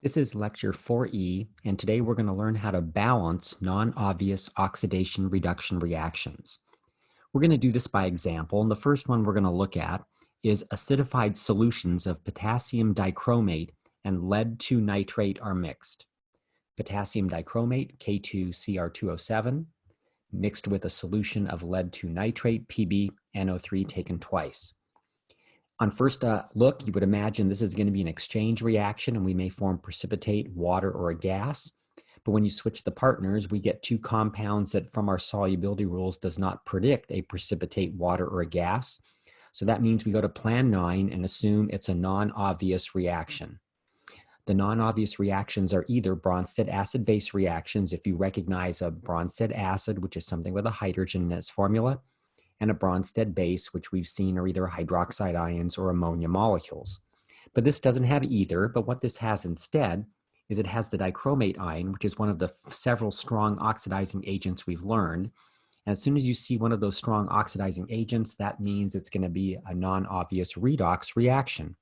This is lecture 4E, and today we're going to learn how to balance non-obvious oxidation reduction reactions. We're going to do this by example, and the first one we're going to look at is acidified solutions of potassium dichromate and lead-2 nitrate are mixed. Potassium dichromate, K2Cr2O7, mixed with a solution of lead-2 nitrate, PbNO3 taken twice. On first look, you would imagine this is going to be an exchange reaction and we may form precipitate, water, or a gas. But when you switch the partners, we get two compounds that from our solubility rules does not predict a precipitate, water, or a gas. So that means we go to plan 9 and assume it's a non-obvious reaction. The non-obvious reactions are either Bronsted acid-base reactions if you recognize a Bronsted acid, which is something with a hydrogen in its formula, and a Bronsted base, which we've seen are either hydroxide ions or ammonia molecules. But this doesn't have either, but what this has instead is it has the dichromate ion, which is one of the several strong oxidizing agents we've learned. And as soon as you see one of those strong oxidizing agents, that means it's going to be a non-obvious redox reaction.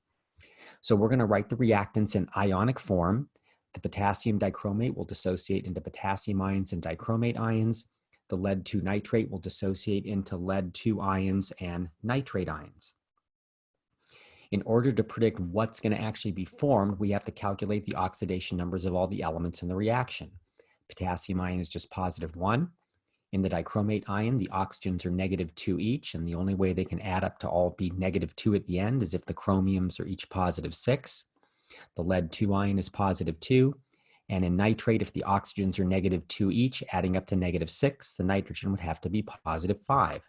So we're going to write the reactants in ionic form. The potassium dichromate will dissociate into potassium ions and dichromate ions. The lead-2 nitrate will dissociate into lead-2 ions and nitrate ions. In order to predict what's going to actually be formed, we have to calculate the oxidation numbers of all the elements in the reaction. Potassium ion is just +1. In the dichromate ion, the oxygens are -2 each, and the only way they can add up to all be -2 at the end is if the chromiums are each +6. The lead-2 ion is +2. And in nitrate, if the oxygens are -2 each, adding up to -6, the nitrogen would have to be +5.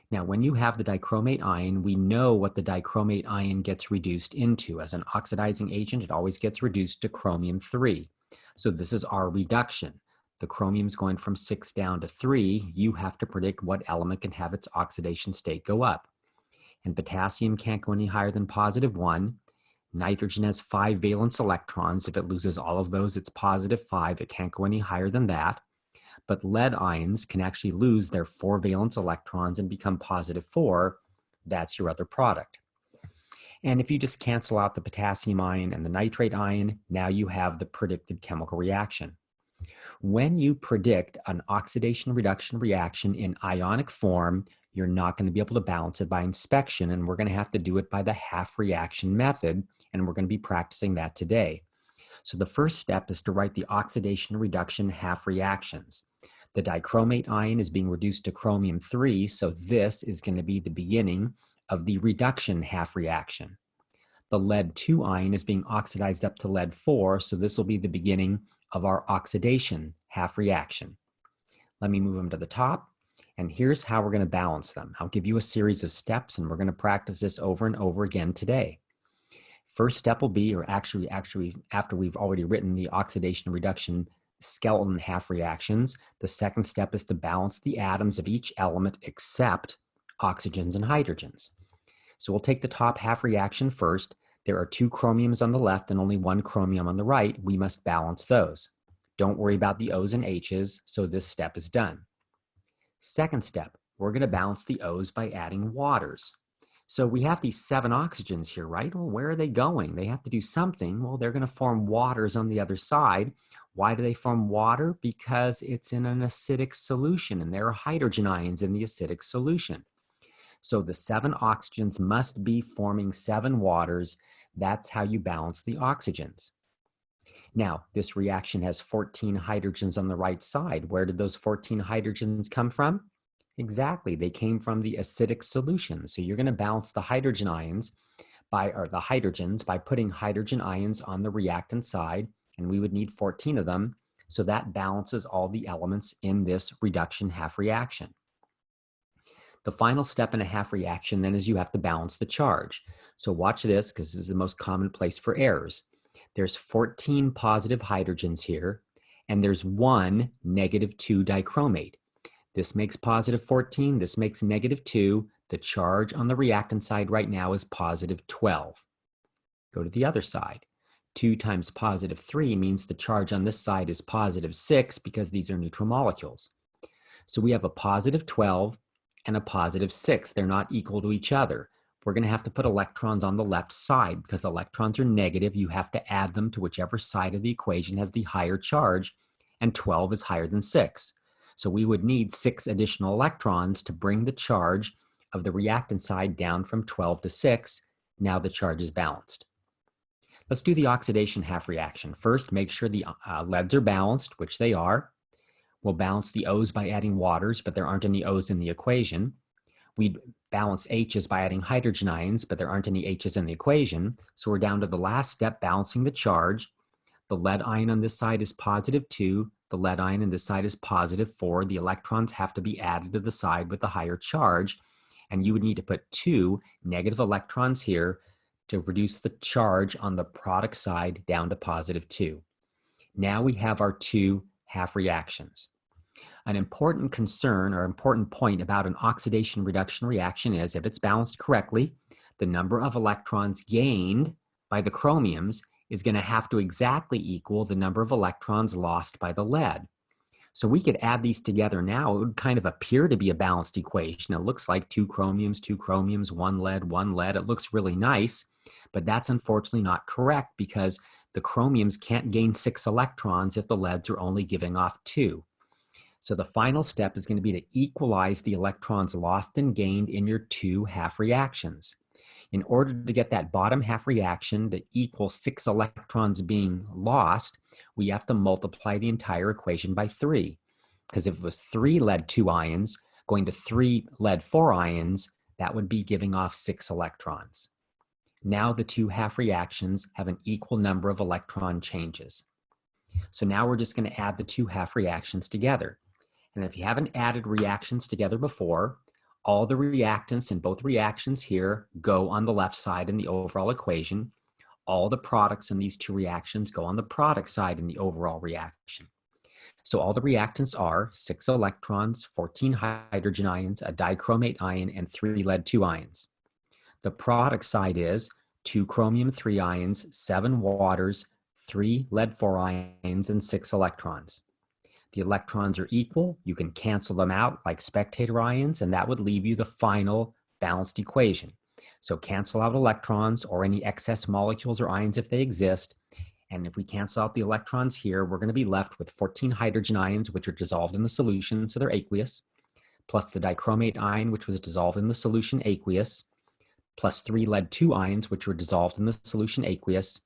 Now, when you have the dichromate ion, we know what the dichromate ion gets reduced into. As an oxidizing agent, it always gets reduced to chromium 3. So this is our reduction. The chromium's going from 6 down to 3. You have to predict what element can have its oxidation state go up. And potassium can't go any higher than +1. Nitrogen has 5 valence electrons. If it loses all of those, it's +5. It can't go any higher than that. But lead ions can actually lose their 4 valence electrons and become +4. That's your other product. And if you just cancel out the potassium ion and the nitrate ion, now you have the predicted chemical reaction. When you predict an oxidation reduction reaction in ionic form, you're not going to be able to balance it by inspection, and we're going to have to do it by the half reaction method, and we're going to be practicing that today. So the first step is to write the oxidation reduction half reactions. The dichromate ion is being reduced to chromium 3, so this is going to be the beginning of the reduction half reaction. The lead-2 ion is being oxidized up to lead-4, so this will be the beginning of our oxidation half reaction. Let me move them to the top. And here's how we're going to balance them. I'll give you a series of steps, and we're going to practice this over and over again today. First step will be, or actually after we've already written the oxidation reduction skeleton half reactions, the second step is to balance the atoms of each element except oxygens and hydrogens. So we'll take the top half reaction first. There are 2 chromiums on the left and only 1 chromium on the right. We must balance those. Don't worry about the O's and H's, so this step is done. Second step, we're going to balance the O's by adding waters. So we have these 7 oxygens here, right? Well, where are they going? They have to do something. Well, they're going to form waters on the other side. Why do they form water? Because it's in an acidic solution, and there are hydrogen ions in the acidic solution. So the 7 oxygens must be forming 7 waters. That's how you balance the oxygens. Now, this reaction has 14 hydrogens on the right side. Where did those 14 hydrogens come from? Exactly, they came from the acidic solution. So you're going to balance the hydrogen ions the hydrogens by putting hydrogen ions on the reactant side, and we would need 14 of them. So that balances all the elements in this reduction half reaction. The final step in a half reaction then is you have to balance the charge. So watch this, because this is the most common place for errors. There's 14 positive hydrogens here, and there's 1 -2 dichromate. This makes +14, this makes -2. The charge on the reactant side right now is +12. Go to the other side. 2 times +3 means the charge on this side is +6 because these are neutral molecules. So we have a +12 and a +6. They're not equal to each other. we're going to have to put electrons on the left side because electrons are negative. You have to add them to whichever side of the equation has the higher charge, and 12 is higher than 6. So we would need 6 additional electrons to bring the charge of the reactant side down from 12 to 6. Now the charge is balanced. Let's do the oxidation half reaction. First, make sure the leads are balanced, which they are. We'll balance the O's by adding waters, but there aren't any O's in the equation. We'd balance H's by adding hydrogen ions, but there aren't any H's in the equation. So we're down to the last step, balancing the charge. The lead ion on this side is +2. The lead ion on this side is +4. The electrons have to be added to the side with the higher charge. And you would need to put 2 negative electrons here to reduce the charge on the product side down to +2. Now we have our 2 half reactions. An important concern or important point about an oxidation reduction reaction is if it's balanced correctly, the number of electrons gained by the chromiums is going to have to exactly equal the number of electrons lost by the lead. So we could add these together now. It would kind of appear to be a balanced equation. It looks like 2 chromiums, 1 lead, 1 lead. It looks really nice, but that's unfortunately not correct because the chromiums can't gain 6 electrons if the leads are only giving off 2. So the final step is going to be to equalize the electrons lost and gained in your 2 half reactions. In order to get that bottom half reaction to equal 6 electrons being lost, we have to multiply the entire equation by 3. Because if it was 3 lead 2 ions going to 3 lead 4 ions, that would be giving off 6 electrons. Now the 2 half reactions have an equal number of electron changes. So now we're just going to add the 2 half reactions together. And if you haven't added reactions together before, all the reactants in both reactions here go on the left side in the overall equation. All the products in these 2 reactions go on the product side in the overall reaction. So all the reactants are 6 electrons, 14 hydrogen ions, a dichromate ion, and 3 lead 2 ions. The product side is 2 chromium 3 ions, 7 waters, 3 lead 4 ions, and 6 electrons. The electrons are equal. You can cancel them out like spectator ions, and that would leave you the final balanced equation. So cancel out electrons or any excess molecules or ions if they exist. And if we cancel out the electrons here, we're going to be left with 14 hydrogen ions, which are dissolved in the solution, so they're aqueous, plus the dichromate ion, which was dissolved in the solution aqueous, plus 3 lead 2 ions, which were dissolved in the solution aqueous,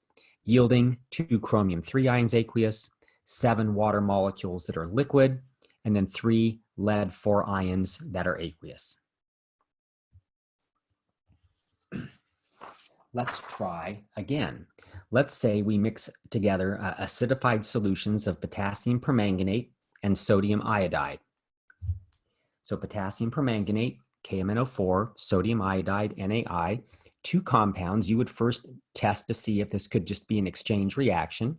yielding 2 chromium 3 ions aqueous, 7 water molecules that are liquid, and then 3 lead 4 ions that are aqueous. Let's try again. Let's say we mix together acidified solutions of potassium permanganate and sodium iodide. So potassium permanganate, KMnO4, sodium iodide, NaI, 2 compounds. You would first test to see if this could just be an exchange reaction.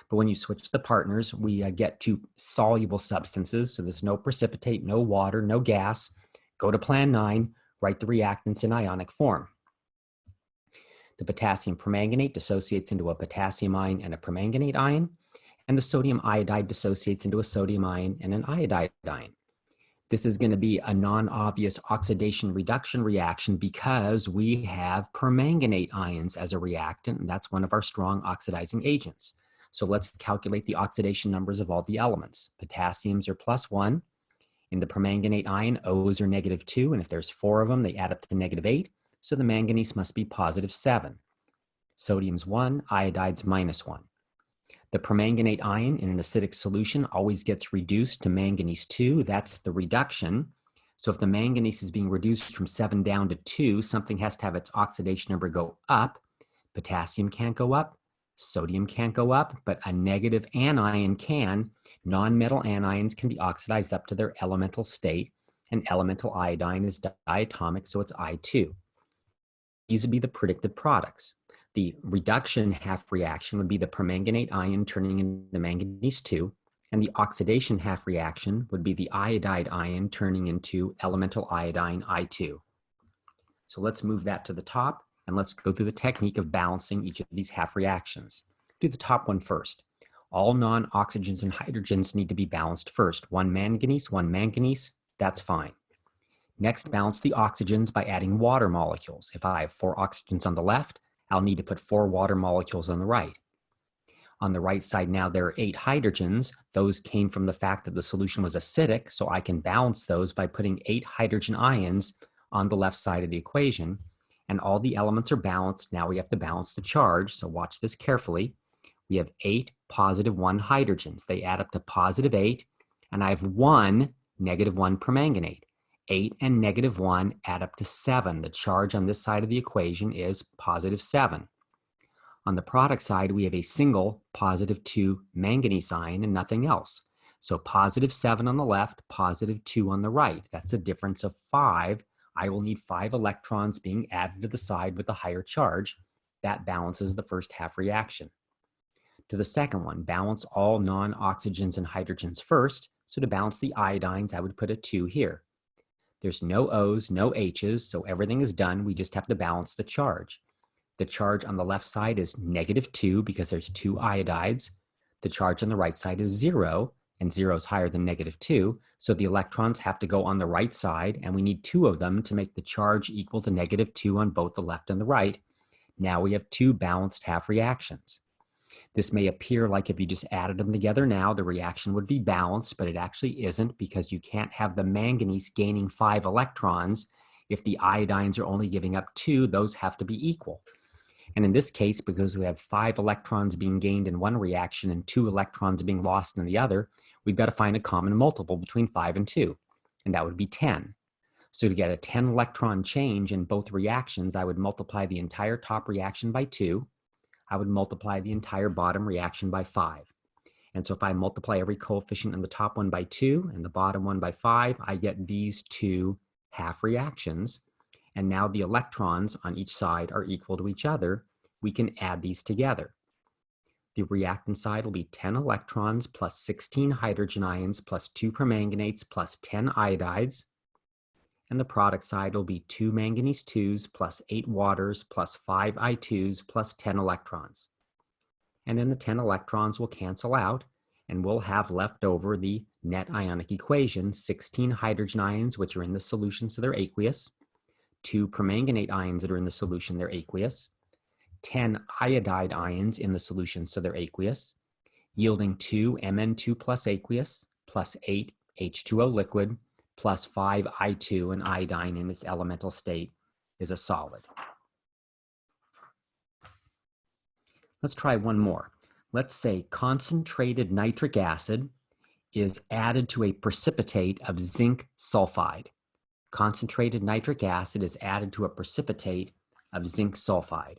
But when you switch the partners, we get 2 soluble substances. So there's no precipitate, no water, no gas. Go to plan 9, write the reactants in ionic form. The potassium permanganate dissociates into a potassium ion and a permanganate ion, and the sodium iodide dissociates into a sodium ion and an iodide ion. This is going to be a non-obvious oxidation reduction reaction because we have permanganate ions as a reactant, and that's one of our strong oxidizing agents. So let's calculate the oxidation numbers of all the elements. Potassiums are +1. In the permanganate ion, O's are -2, and if there's 4 of them, they add up to -8, so the manganese must be +7. Sodium's 1, iodide's -1. The permanganate ion in an acidic solution always gets reduced to manganese 2. That's the reduction. So if the manganese is being reduced from 7 down to 2, something has to have its oxidation number go up. Potassium can't go up. Sodium can't go up, but a negative anion can. Non-metal anions can be oxidized up to their elemental state, and elemental iodine is diatomic, so it's I2. These would be the predicted products. The reduction half reaction would be the permanganate ion turning into manganese 2, and the oxidation half reaction would be the iodide ion turning into elemental iodine I2. So let's move that to the top, and let's go through the technique of balancing each of these half reactions. Do the top one first. All non-oxygens and hydrogens need to be balanced first. 1 manganese, 1 manganese, that's fine. Next, balance the oxygens by adding water molecules. If I have 4 oxygens on the left, I'll need to put 4 water molecules on the right. On the right side now, there are 8 hydrogens. Those came from the fact that the solution was acidic, so I can balance those by putting 8 hydrogen ions on the left side of the equation. And all the elements are balanced. Now we have to balance the charge, so watch this carefully. We have 8 positive 1 hydrogens. They add up to positive 8, and I have 1 negative 1 permanganate. 8 and negative 1 add up to 7. The charge on this side of the equation is positive 7. On the product side, we have a single positive 2 manganese ion and nothing else. So positive 7 on the left, positive 2 on the right. That's a difference of 5. I will need 5 electrons being added to the side with the higher charge. That balances the first half reaction. To the second one, balance all non-oxygens and hydrogens first. So to balance the iodines, I would put a 2 here. There's no O's, no H's, so everything is done. We just have to balance the charge. The charge on the left side is negative 2 because there's 2 iodides. The charge on the right side is 0, and 0 is higher than negative 2. So the electrons have to go on the right side, and we need 2 of them to make the charge equal to negative 2 on both the left and the right. Now we have 2 balanced half reactions. This may appear like if you just added them together now, the reaction would be balanced, but it actually isn't because you can't have the manganese gaining 5 electrons. If the iodines are only giving up 2, those have to be equal. And in this case, because we have 5 electrons being gained in one reaction and 2 electrons being lost in the other, we've got to find a common multiple between 5 and 2, and that would be 10. So to get a 10 electron change in both reactions, I would multiply the entire top reaction by 2. I would multiply the entire bottom reaction by 5. And so if I multiply every coefficient in the top one by 2 and the bottom one by 5, I get these 2 half reactions. And now the electrons on each side are equal to each other. We can add these together. The reactant side will be 10 electrons plus 16 hydrogen ions plus 2 permanganates plus 10 iodides. And the product side will be 2 manganese 2s plus 8 waters plus 5 I2s plus 10 electrons. And then the 10 electrons will cancel out, and we'll have left over the net ionic equation, 16 hydrogen ions, which are in the solution, so they're aqueous, 2 permanganate ions that are in the solution, they're aqueous, 10 iodide ions in the solution, so they're aqueous, yielding 2 Mn2 plus aqueous plus 8 H2O liquid plus 5 I2, and iodine in its elemental state is a solid. Let's try one more. Let's say concentrated nitric acid is added to a precipitate of zinc sulfide. Concentrated nitric acid is added to a precipitate of zinc sulfide.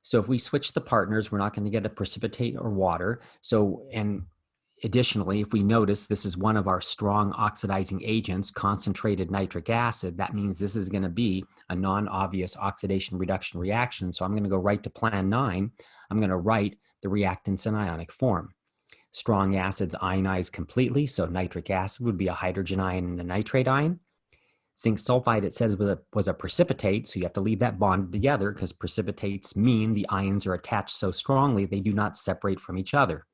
So if we switch the partners, we're not going to get a precipitate or water. And additionally, if we notice this is one of our strong oxidizing agents, concentrated nitric acid, that means this is going to be a non-obvious oxidation reduction reaction. So I'm going to go right to plan 9. I'm going to write the reactants in ionic form. Strong acids ionize completely, so nitric acid would be a hydrogen ion and a nitrate ion. Zinc sulfide, it says, was a precipitate, so you have to leave that bonded together because precipitates mean the ions are attached so strongly they do not separate from each other.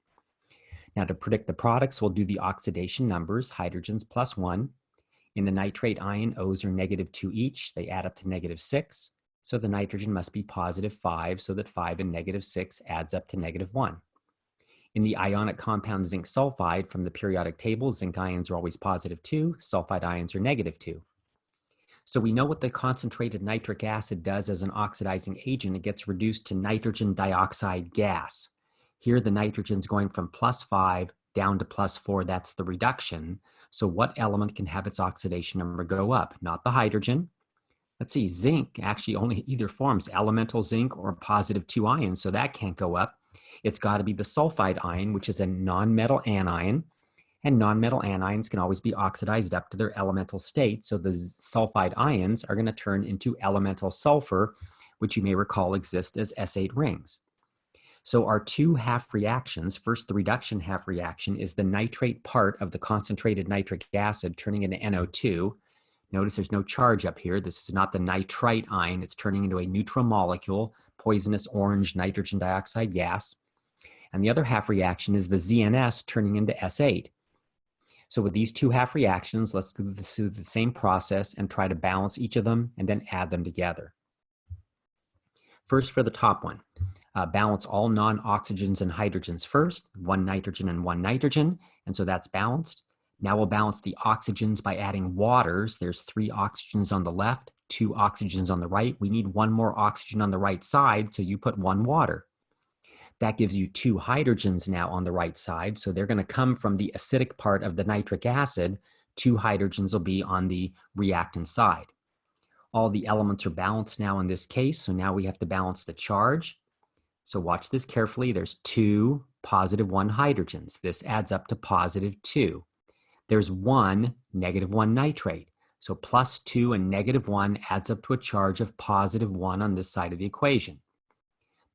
Now to predict the products, we'll do the oxidation numbers, hydrogens plus 1. In the nitrate ion, O's are negative 2 each. They add up to negative 6. So the nitrogen must be positive 5, so that 5 and negative 6 adds up to negative 1. In the ionic compound zinc sulfide, from the periodic table, zinc ions are always positive 2, sulfide ions are negative 2. So we know what the concentrated nitric acid does as an oxidizing agent. It gets reduced to nitrogen dioxide gas. Here the nitrogen's going from plus 5 down to plus 4, that's the reduction. So what element can have its oxidation number go up? Not the hydrogen. Let's see, zinc actually only either forms elemental zinc or positive 2 ions, so that can't go up. It's got to be the sulfide ion, which is a nonmetal anion, and nonmetal anions can always be oxidized up to their elemental state, so the sulfide ions are going to turn into elemental sulfur, which you may recall exist as S8 rings. So our 2 half reactions, first the reduction half reaction is the nitrate part of the concentrated nitric acid turning into NO2. Notice there's no charge up here. This is not the nitrite ion. It's turning into a neutral molecule, poisonous orange nitrogen dioxide gas. And the other half reaction is the ZNS turning into S8. So with these two half reactions, let's go through the same process and try to balance each of them and then add them together. First, for the top one, balance all non-oxygens and hydrogens first, one nitrogen and one nitrogen, and so that's balanced. Now we'll balance the oxygens by adding waters. There's 3 oxygens on the left, 2 oxygens on the right. We need one more oxygen on the right side, so you put 1 water. That gives you 2 hydrogens now on the right side, so they're going to come from the acidic part of the nitric acid. 2 hydrogens will be on the reactant side. All the elements are balanced now in this case, so now we have to balance the charge. So watch this carefully. There's 2 positive 1 hydrogens. This adds up to positive 2. There's 1 negative 1 nitrate. So plus 2 and negative 1 adds up to a charge of positive 1 on this side of the equation.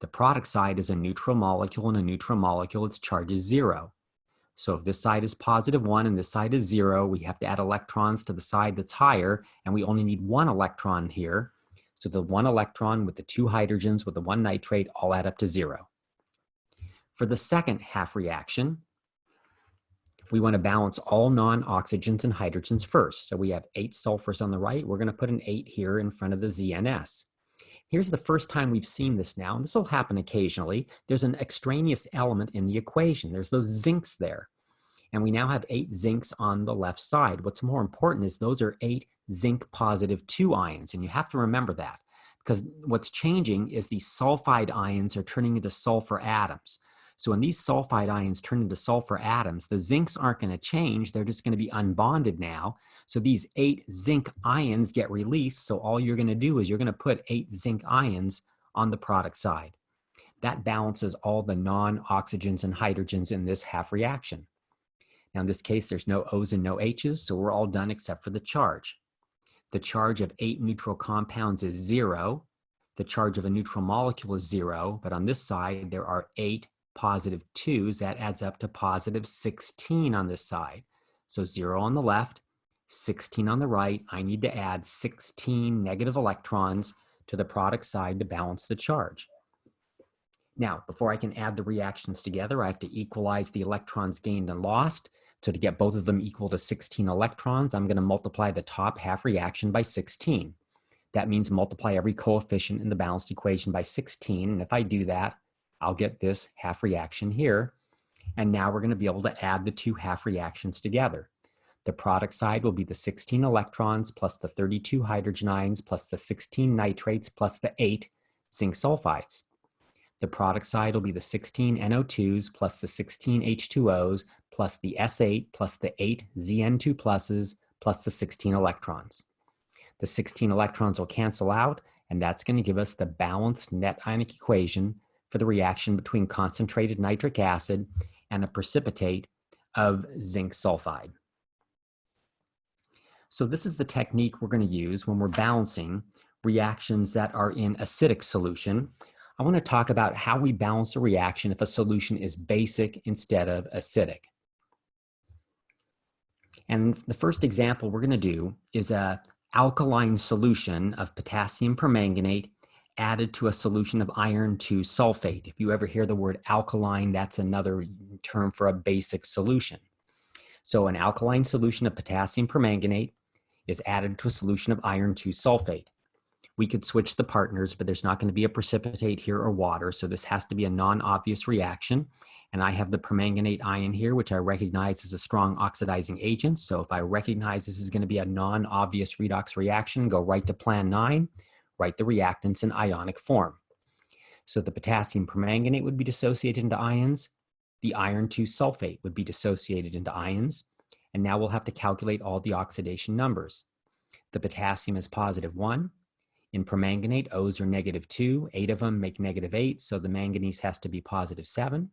The product side is a neutral molecule, and a neutral molecule, its charge is 0. So if this side is positive 1 and this side is 0, we have to add electrons to the side that's higher, and we only need 1 electron here. So the 1 electron with the 2 hydrogens with the 1 nitrate all add up to 0. For the second half reaction, we want to balance all non-oxygens and hydrogens first. So we have 8 sulfurs on the right. We're going to put an 8 here in front of the ZNS. Here's the first time we've seen this now, and this will happen occasionally. There's an extraneous element in the equation. There's those zincs there. And we now have 8 zincs on the left side. What's more important is those are 8 zinc positive 2 ions, and you have to remember that, because what's changing is the sulfide ions are turning into sulfur atoms. So when these sulfide ions turn into sulfur atoms, the zincs aren't going to change. They're just going to be unbonded now. So these 8 zinc ions get released. So all you're going to do is you're going to put 8 zinc ions on the product side. That balances all the non-oxygens and hydrogens in this half reaction. Now in this case, there's no O's and no H's, so we're all done except for the charge. The charge of 8 neutral compounds is 0. The charge of a neutral molecule is 0, but on this side, there are 8 positive 2s. That adds up to positive 16 on this side. So 0 on the left, 16 on the right. I need to add 16 negative electrons to the product side to balance the charge. Now, before I can add the reactions together, I have to equalize the electrons gained and lost. So to get both of them equal to 16 electrons, I'm going to multiply the top half reaction by 16. That means multiply every coefficient in the balanced equation by 16. And if I do that, I'll get this half reaction here. And now we're going to be able to add the 2 half reactions together. The product side will be the 16 electrons plus the 32 hydrogen ions plus the 16 nitrates plus the 8 zinc sulfides. The product side will be the 16 NO2s plus the 16 H2Os plus the S8 plus the 8 ZN2 pluses plus the 16 electrons. The 16 electrons will cancel out, and that's going to give us the balanced net ionic equation for the reaction between concentrated nitric acid and a precipitate of zinc sulfide. So this is the technique we're going to use when we're balancing reactions that are in acidic solution. I want to talk about how we balance a reaction if a solution is basic instead of acidic. And the first example we're going to do is an alkaline solution of potassium permanganate added to a solution of iron 2 sulfate. If you ever hear the word alkaline, that's another term for a basic solution. So an alkaline solution of potassium permanganate is added to a solution of iron 2 sulfate. We could switch the partners, but there's not going to be a precipitate here or water, so this has to be a non-obvious reaction. And I have the permanganate ion here, which I recognize as a strong oxidizing agent. So if I recognize this is going to be a non-obvious redox reaction, go right to Plan 9, write the reactants in ionic form. So the potassium permanganate would be dissociated into ions. The iron 2 sulfate would be dissociated into ions. And now we'll have to calculate all the oxidation numbers. The potassium is positive 1. In permanganate, O's are negative 2. 8 of them make negative 8, so the manganese has to be positive 7.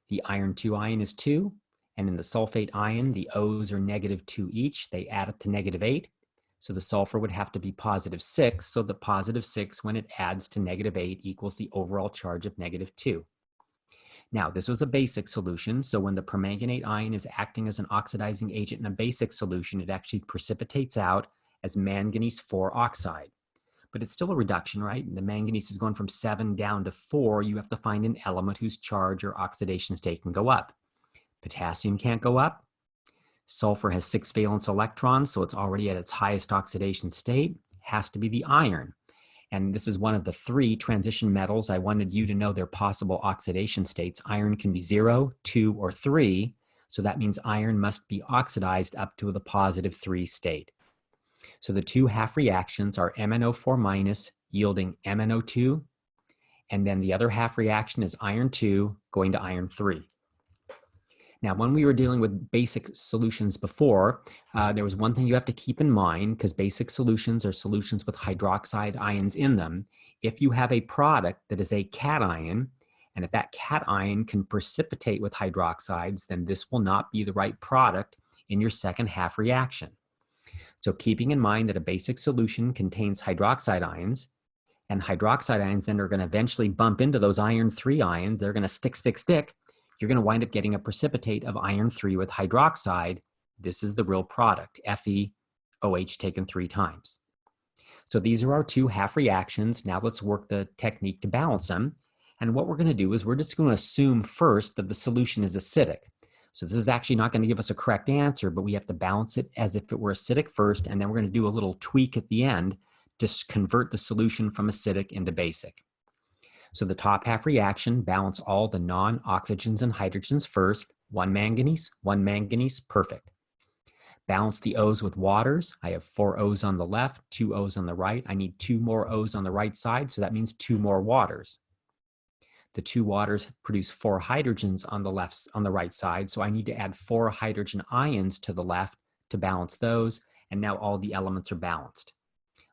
The iron 2 ion is 2. And in the sulfate ion, the O's are negative 2 each. They add up to negative 8. So the sulfur would have to be positive 6. So the positive 6, when it adds to negative 8, equals the overall charge of negative 2. Now, this was a basic solution. So when the permanganate ion is acting as an oxidizing agent in a basic solution, it actually precipitates out as manganese 4 oxide. But it's still a reduction, right? The manganese is going from 7 down to 4. You have to find an element whose charge or oxidation state can go up. Potassium can't go up. Sulfur has 6 valence electrons, so it's already at its highest oxidation state. Has to be the iron. And this is one of the 3 transition metals. I wanted you to know their possible oxidation states. Iron can be 0, 2, or 3. So that means iron must be oxidized up to the positive 3 state. So the 2 half reactions are MnO4 minus yielding MnO2. And then the other half reaction is iron 2 going to iron 3. Now, when we were dealing with basic solutions before, there was one thing you have to keep in mind, because basic solutions are solutions with hydroxide ions in them. If you have a product that is a cation, and if that cation can precipitate with hydroxides, then this will not be the right product in your second half reaction. So keeping in mind that a basic solution contains hydroxide ions, and hydroxide ions then are going to eventually bump into those iron 3 ions. They're going to stick. You're going to wind up getting a precipitate of iron 3 with hydroxide. This is the real product, FeOH taken 3 times. So these are our 2 half reactions. Now let's work the technique to balance them. And what we're going to do is we're just going to assume first that the solution is acidic. So this is actually not going to give us a correct answer, but we have to balance it as if it were acidic first, and then we're going to do a little tweak at the end to convert the solution from acidic into basic. So the top half reaction, balance all the non-oxygens and hydrogens first. 1 manganese, perfect. Balance the O's with waters. I have 4 O's on the left, 2 O's on the right. I need 2 more O's on the right side, so that means 2 more waters. The 2 waters produce 4 hydrogens on the right side, so I need to add 4 hydrogen ions to the left to balance those, and now all the elements are balanced.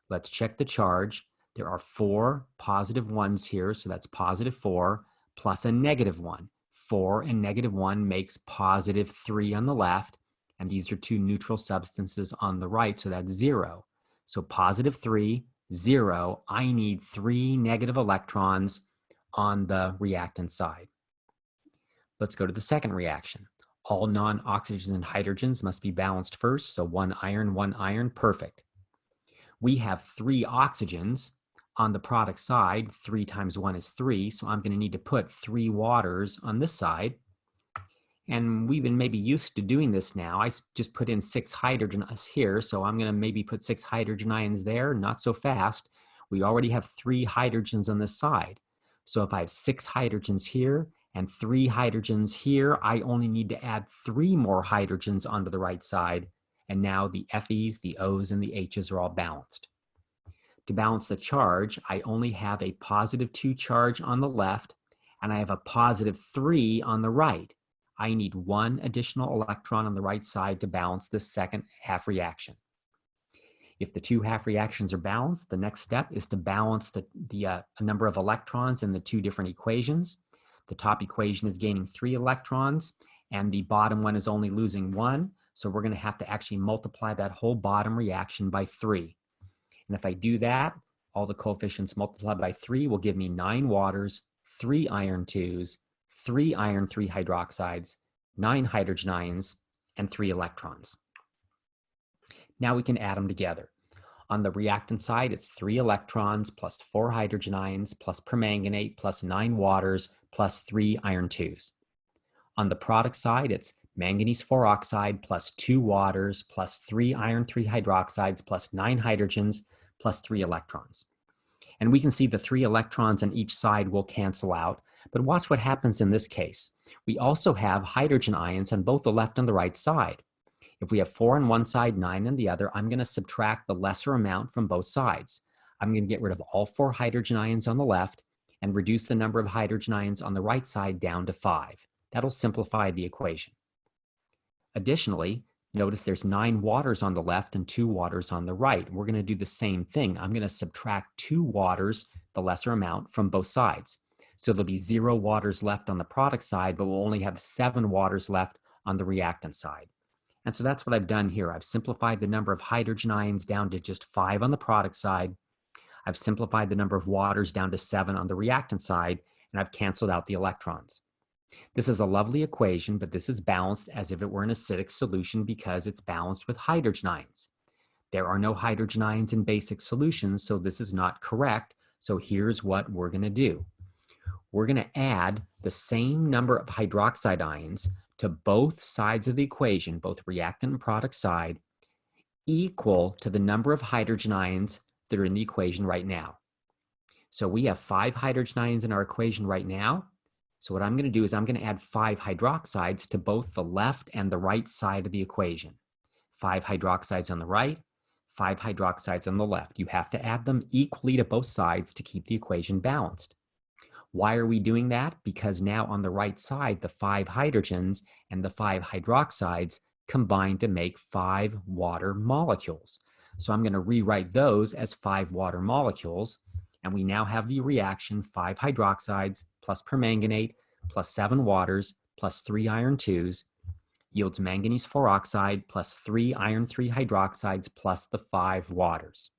Let's check the charge. There are 4 positive 1s here, so that's positive 4 plus a negative 1. 4 and negative 1 makes positive 3 on the left, and these are 2 neutral substances on the right, so that's 0. So positive 3, 0, I need 3 negative electrons on the reactant side. Let's go to the second reaction. All non-oxygens and hydrogens must be balanced first, so 1 iron, perfect. We have 3 oxygens. On the product side, 3 times 1 is 3, so I'm going to need to put 3 waters on this side. And we've been maybe used to doing this now. I just put in 6 hydrogens here, so I'm going to maybe put 6 hydrogen ions there. Not so fast. We already have 3 hydrogens on this side. So if I have 6 hydrogens here and 3 hydrogens here, I only need to add 3 more hydrogens onto the right side. And now the Fe's, the O's, and the H's are all balanced. To balance the charge, I only have a positive 2 charge on the left, and I have a positive 3 on the right. I need 1 additional electron on the right side to balance the second half reaction. If the 2 half reactions are balanced, the next step is to balance the number of electrons in the 2 different equations. The top equation is gaining 3 electrons, and the bottom one is only losing 1. So we're going to have to actually multiply that whole bottom reaction by 3. And if I do that, all the coefficients multiplied by 3 will give me 9 waters, 3 iron 2s, 3 iron 3 hydroxides, 9 hydrogen ions, and 3 electrons. Now we can add them together. On the reactant side, it's 3 electrons plus 4 hydrogen ions plus permanganate plus 9 waters plus 3 iron 2s. On the product side, it's manganese 4 oxide plus 2 waters plus 3 iron 3 hydroxides plus 9 hydrogens plus 3 electrons. And we can see the 3 electrons on each side will cancel out, but watch what happens in this case. We also have hydrogen ions on both the left and the right side. If we have 4 on one side, 9 on the other, I'm going to subtract the lesser amount from both sides. I'm going to get rid of all 4 hydrogen ions on the left and reduce the number of hydrogen ions on the right side down to 5. That'll simplify the equation. Additionally, notice there's 9 waters on the left and 2 waters on the right. We're going to do the same thing. I'm going to subtract 2 waters, the lesser amount, from both sides. So there'll be 0 waters left on the product side, but we'll only have 7 waters left on the reactant side. And so that's what I've done here. I've simplified the number of hydrogen ions down to just 5 on the product side. I've simplified the number of waters down to 7 on the reactant side, and I've canceled out the electrons. This is a lovely equation, but this is balanced as if it were an acidic solution because it's balanced with hydrogen ions. There are no hydrogen ions in basic solutions, so this is not correct. So here's what we're going to do. we're going to add the same number of hydroxide ions to both sides of the equation, both reactant and product side, equal to the number of hydrogen ions that are in the equation right now. So we have 5 hydrogen ions in our equation right now. So what I'm going to do is I'm going to add 5 hydroxides to both the left and the right side of the equation. 5 hydroxides on the right, 5 hydroxides on the left. You have to add them equally to both sides to keep the equation balanced. Why are we doing that? Because now on the right side, the 5 hydrogens and the 5 hydroxides combine to make 5 water molecules. So I'm going to rewrite those as 5 water molecules. And we now have the reaction 5 hydroxides plus permanganate plus 7 waters plus 3 iron 2s yields manganese 4 oxide plus 3 iron 3 hydroxides plus the 5 waters.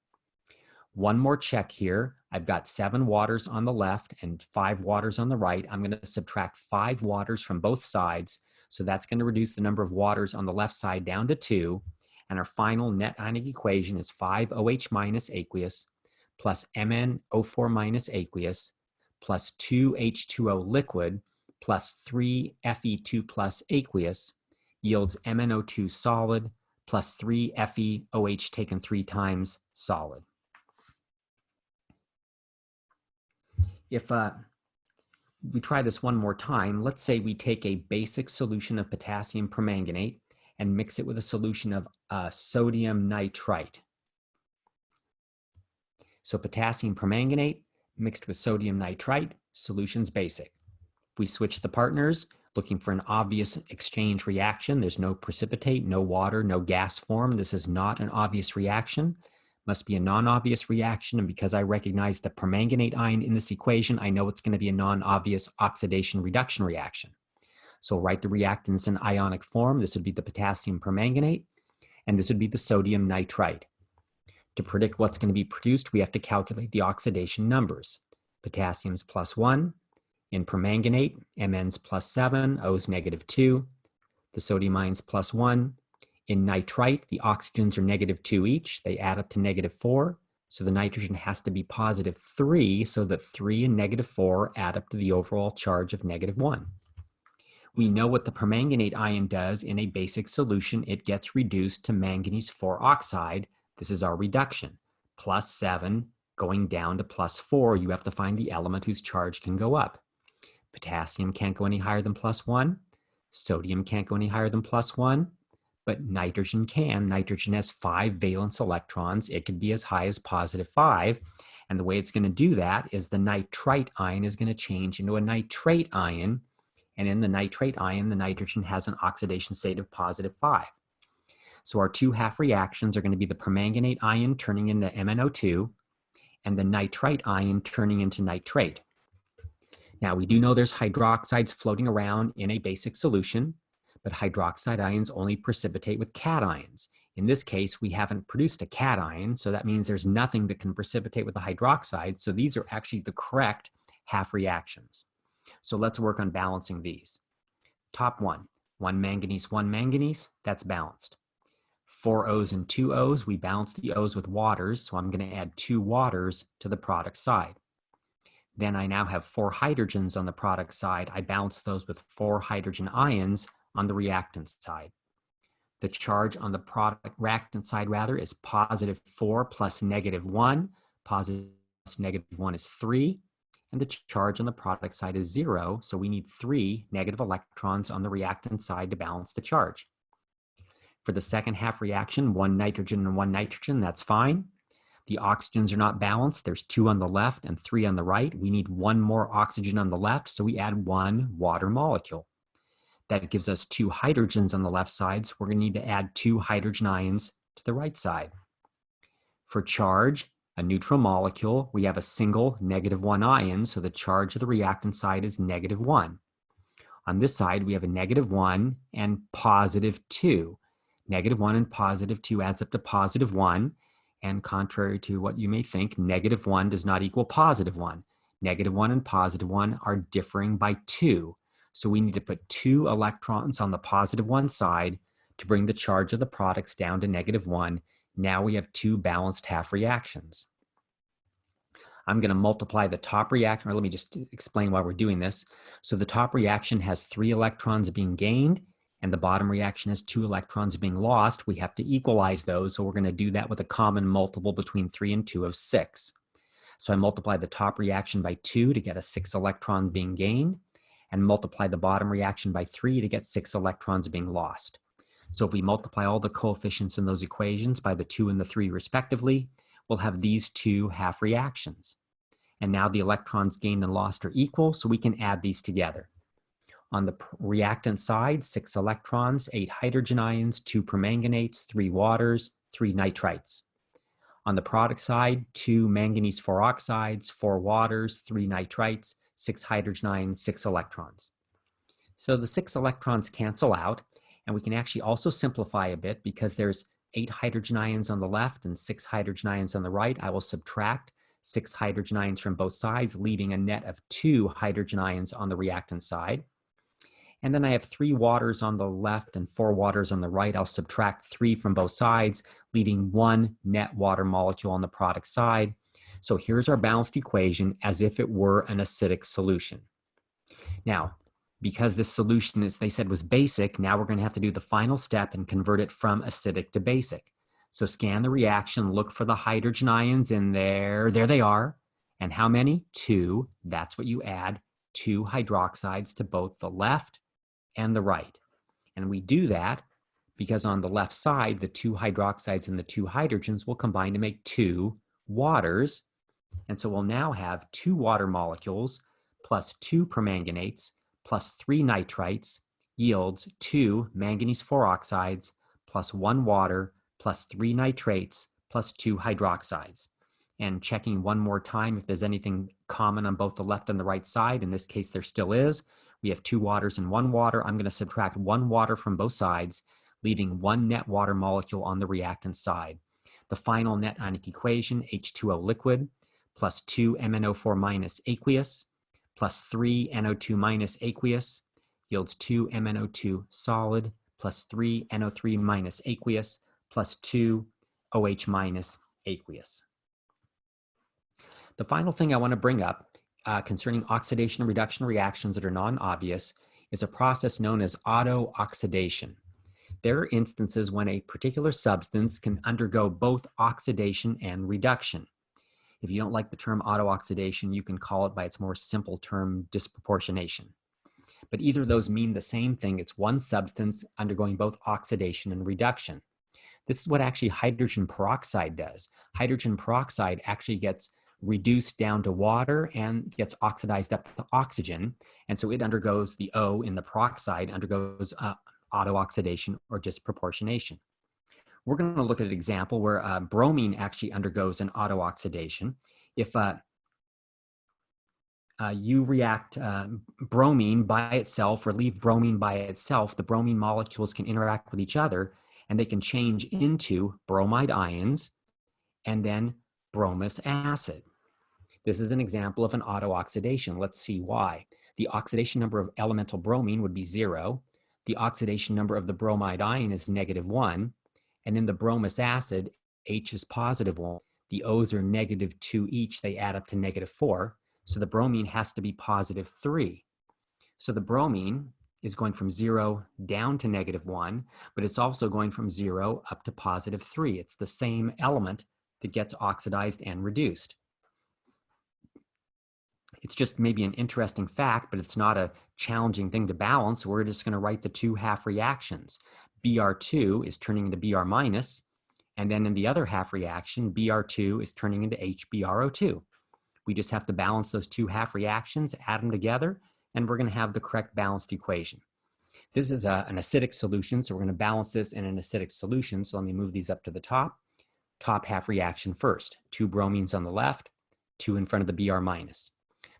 One more check here. I've got 7 waters on the left and 5 waters on the right. I'm going to subtract 5 waters from both sides. So that's going to reduce the number of waters on the left side down to 2. And our final net ionic equation is 5OH minus aqueous plus MnO4 minus aqueous plus 2H2O liquid plus 3Fe2 plus aqueous yields MnO2 solid plus 3FeOH taken 3 times solid. If we try this one more time, let's say we take a basic solution of potassium permanganate and mix it with a solution of sodium nitrite. So potassium permanganate mixed with sodium nitrite, solution's basic. If we switch the partners, looking for an obvious exchange reaction, there's no precipitate, no water, no gas form. This is not an obvious reaction. Must be a non-obvious reaction, and because I recognize the permanganate ion in this equation, I know it's going to be a non-obvious oxidation reduction reaction. So I'll write the reactants in ionic form. This would be the potassium permanganate, and this would be the sodium nitrite. To predict what's going to be produced, we have to calculate the oxidation numbers. Potassium's +1, in permanganate, Mn's +7, O's -2, the sodium ion's +1. In nitrite, the oxygens are -2 each. They add up to -4. So the nitrogen has to be +3 so that 3 and -4 add up to the overall charge of -1. We know what the permanganate ion does in a basic solution. It gets reduced to manganese 4 oxide. This is our reduction. +7 going down to +4. You have to find the element whose charge can go up. Potassium can't go any higher than +1. Sodium can't go any higher than +1. But nitrogen can. Nitrogen has 5 valence electrons. It could be as high as +5. And the way it's going to do that is the nitrite ion is going to change into a nitrate ion. And in the nitrate ion, the nitrogen has an oxidation state of +5. So our 2 half reactions are going to be the permanganate ion turning into MnO2 and the nitrite ion turning into nitrate. Now, we do know there's hydroxides floating around in a basic solution, but hydroxide ions only precipitate with cations. In this case, we haven't produced a cation, so that means there's nothing that can precipitate with the hydroxide, so these are actually the correct half reactions. So let's work on balancing these. Top 1 manganese, that's balanced. 4 O's and 2 O's, we balance the O's with waters, so I'm going to add 2 waters to the product side. Then I now have 4 hydrogens on the product side. I balance those with 4 hydrogen ions on the reactant side. The charge on the reactant side is +4 plus -1. Positive plus -1 is 3. And the charge on the product side is 0. So we need 3 negative electrons on the reactant side to balance the charge. For the second half reaction, 1 nitrogen and 1 nitrogen, that's fine. The oxygens are not balanced. There's 2 on the left and 3 on the right. We need 1 more oxygen on the left, so we add 1 water molecule. That gives us 2 hydrogens on the left side, so we're going to need to add 2 hydrogen ions to the right side. For charge, a neutral molecule, we have a single -1 ion, so the charge of the reactant side is -1. On this side, we have a -1 and +2. -1 and +2 adds up to +1. And contrary to what you may think, -1 does not equal +1. -1 and +1 are differing by 2. So we need to put 2 electrons on the +1 side to bring the charge of the products down to -1. Now we have 2 balanced half reactions. I'm going to multiply the top reaction, or let me just explain why we're doing this. So the top reaction has 3 electrons being gained, and the bottom reaction has 2 electrons being lost. We have to equalize those, so we're going to do that with a common multiple between 3 and 2 of 6. So I multiply the top reaction by 2 to get a 6 electrons being gained, and multiply the bottom reaction by 3 to get 6 electrons being lost. So if we multiply all the coefficients in those equations by the 2 and the 3 respectively, we'll have these two half reactions. And now the electrons gained and lost are equal, so we can add these together. On the reactant side, 6 electrons, 8 hydrogen ions, 2 permanganates, 3 waters, 3 nitrites. On the product side, 2 manganese 4 oxides, 4 waters, 3 nitrites, 6 hydrogen ions, 6 electrons. So the 6 electrons cancel out, and we can actually also simplify a bit because there's 8 hydrogen ions on the left and 6 hydrogen ions on the right. I will subtract 6 hydrogen ions from both sides, leaving a net of 2 hydrogen ions on the reactant side. And then I have 3 waters on the left and 4 waters on the right. I'll subtract 3 from both sides, leaving 1 net water molecule on the product side. So here's our balanced equation as if it were an acidic solution. Now, because this solution, as they said, was basic, now we're going to have to do the final step and convert it from acidic to basic. So scan the reaction, look for the hydrogen ions in there. There they are. And how many? 2. That's what you add. 2 hydroxides to both the left and the right. And we do that because on the left side, the 2 hydroxides and the 2 hydrogens will combine to make 2 waters. And so we'll now have 2 water molecules plus 2 permanganates plus 3 nitrites yields 2 manganese 4 oxides plus 1 water plus 3 nitrates plus 2 hydroxides. And checking one more time if there's anything common on both the left and the right side. In this case, there still is. We have 2 waters and 1 water. I'm going to subtract 1 water from both sides, leaving 1 net water molecule on the reactant side. The final net ionic equation, H2O liquid, plus 2 MnO4 minus aqueous, plus 3 NO2 minus aqueous, yields 2 MnO2 solid, plus 3 NO3 minus aqueous, plus 2 OH minus aqueous. The final thing I want to bring up concerning oxidation and reduction reactions that are non-obvious is a process known as auto-oxidation. There are instances when a particular substance can undergo both oxidation and reduction. If you don't like the term auto-oxidation, you can call it by its more simple term, disproportionation. But either of those mean the same thing. It's one substance undergoing both oxidation and reduction. This is what actually hydrogen peroxide does. Hydrogen peroxide actually gets reduced down to water and gets oxidized up to oxygen. And so it undergoes, the O in the peroxide undergoes auto-oxidation or disproportionation. We're going to look at an example where bromine actually undergoes an auto-oxidation. If you react bromine by itself or leave bromine by itself, the bromine molecules can interact with each other and they can change into bromide ions and then bromous acid. This is an example of an auto-oxidation. Let's see why. The oxidation number of elemental bromine would be 0. The oxidation number of the bromide ion is -1. And in the bromous acid, H is +1. The O's are -2 each. They add up to -4. So the bromine has to be +3. So the bromine is going from 0 down to -1, but it's also going from 0 up to +3. It's the same element that gets oxidized and reduced. It's just maybe an interesting fact, but it's not a challenging thing to balance. We're just going to write the 2 half reactions. Br2 is turning into Br minus, and then in the other half reaction, Br2 is turning into HBrO2. We just have to balance those 2 half reactions, add them together, and we're going to have the correct balanced equation. This is an acidic solution, so we're going to balance this in an acidic solution. So let me move these up to the top. Top half reaction first. 2 bromines on the left, 2 in front of the Br minus.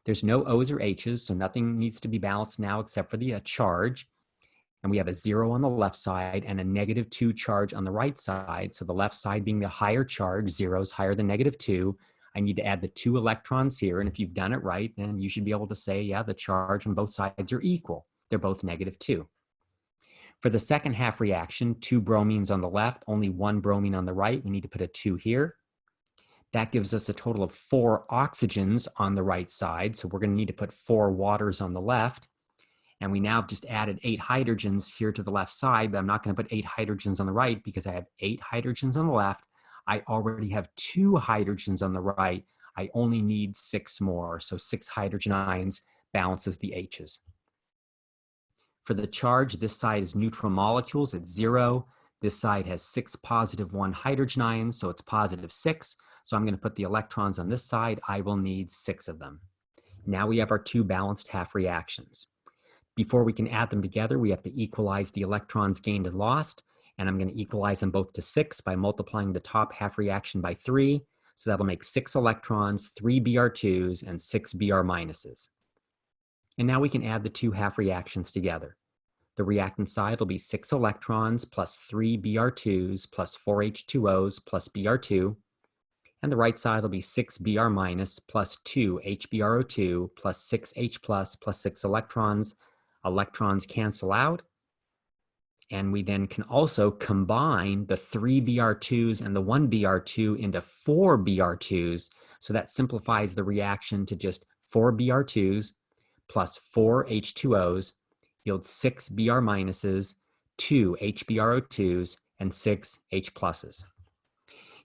There's no O's or H's, so nothing needs to be balanced now except for the charge. And we have a 0 on the left side and a -2 charge on the right side. So the left side being the higher charge, 0 is higher than -2. I need to add the 2 electrons here. And if you've done it right, then you should be able to say, yeah, the charge on both sides are equal. They're both -2. For the second half reaction, 2 bromines on the left, only 1 bromine on the right. We need to put a 2 here. That gives us a total of 4 oxygens on the right side. So we're going to need to put 4 waters on the left. And we now have just added 8 hydrogens here to the left side, but I'm not going to put 8 hydrogens on the right because I have 8 hydrogens on the left. I already have 2 hydrogens on the right. I only need 6 more. So 6 hydrogen ions balances the H's. For the charge, this side is neutral molecules, it's 0. This side has 6 positive 1 hydrogen ions, so it's positive 6. So I'm going to put the electrons on this side. I will need 6 of them. Now we have our 2 balanced half reactions. Before we can add them together, we have to equalize the electrons gained and lost. And I'm going to equalize them both to 6 by multiplying the top half reaction by 3. So that'll make 6 electrons, 3 Br2s, and 6 Br minuses. And now we can add the 2 half reactions together. The reactant side will be 6 electrons plus 3 Br2s plus 4 H2Os plus Br2. And the right side will be 6 Br minus plus 2 HBrO2 plus 6 H plus 6 electrons. Electrons cancel out. And we then can also combine the 3 Br2s and the 1 Br2 into 4 Br2s. So that simplifies the reaction to just 4 Br2s plus 4 H2Os yields 6 Br minuses, 2 HBrO2s, and 6 H pluses.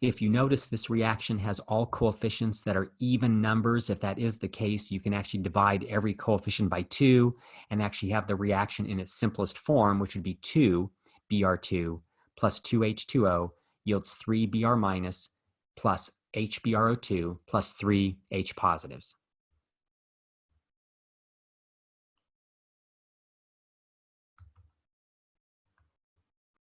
If you notice, this reaction has all coefficients that are even numbers. If that is the case, you can actually divide every coefficient by 2 and actually have the reaction in its simplest form, which would be 2 Br2 plus 2 H2O yields 3 Br minus plus HBrO2 plus 3 H positives.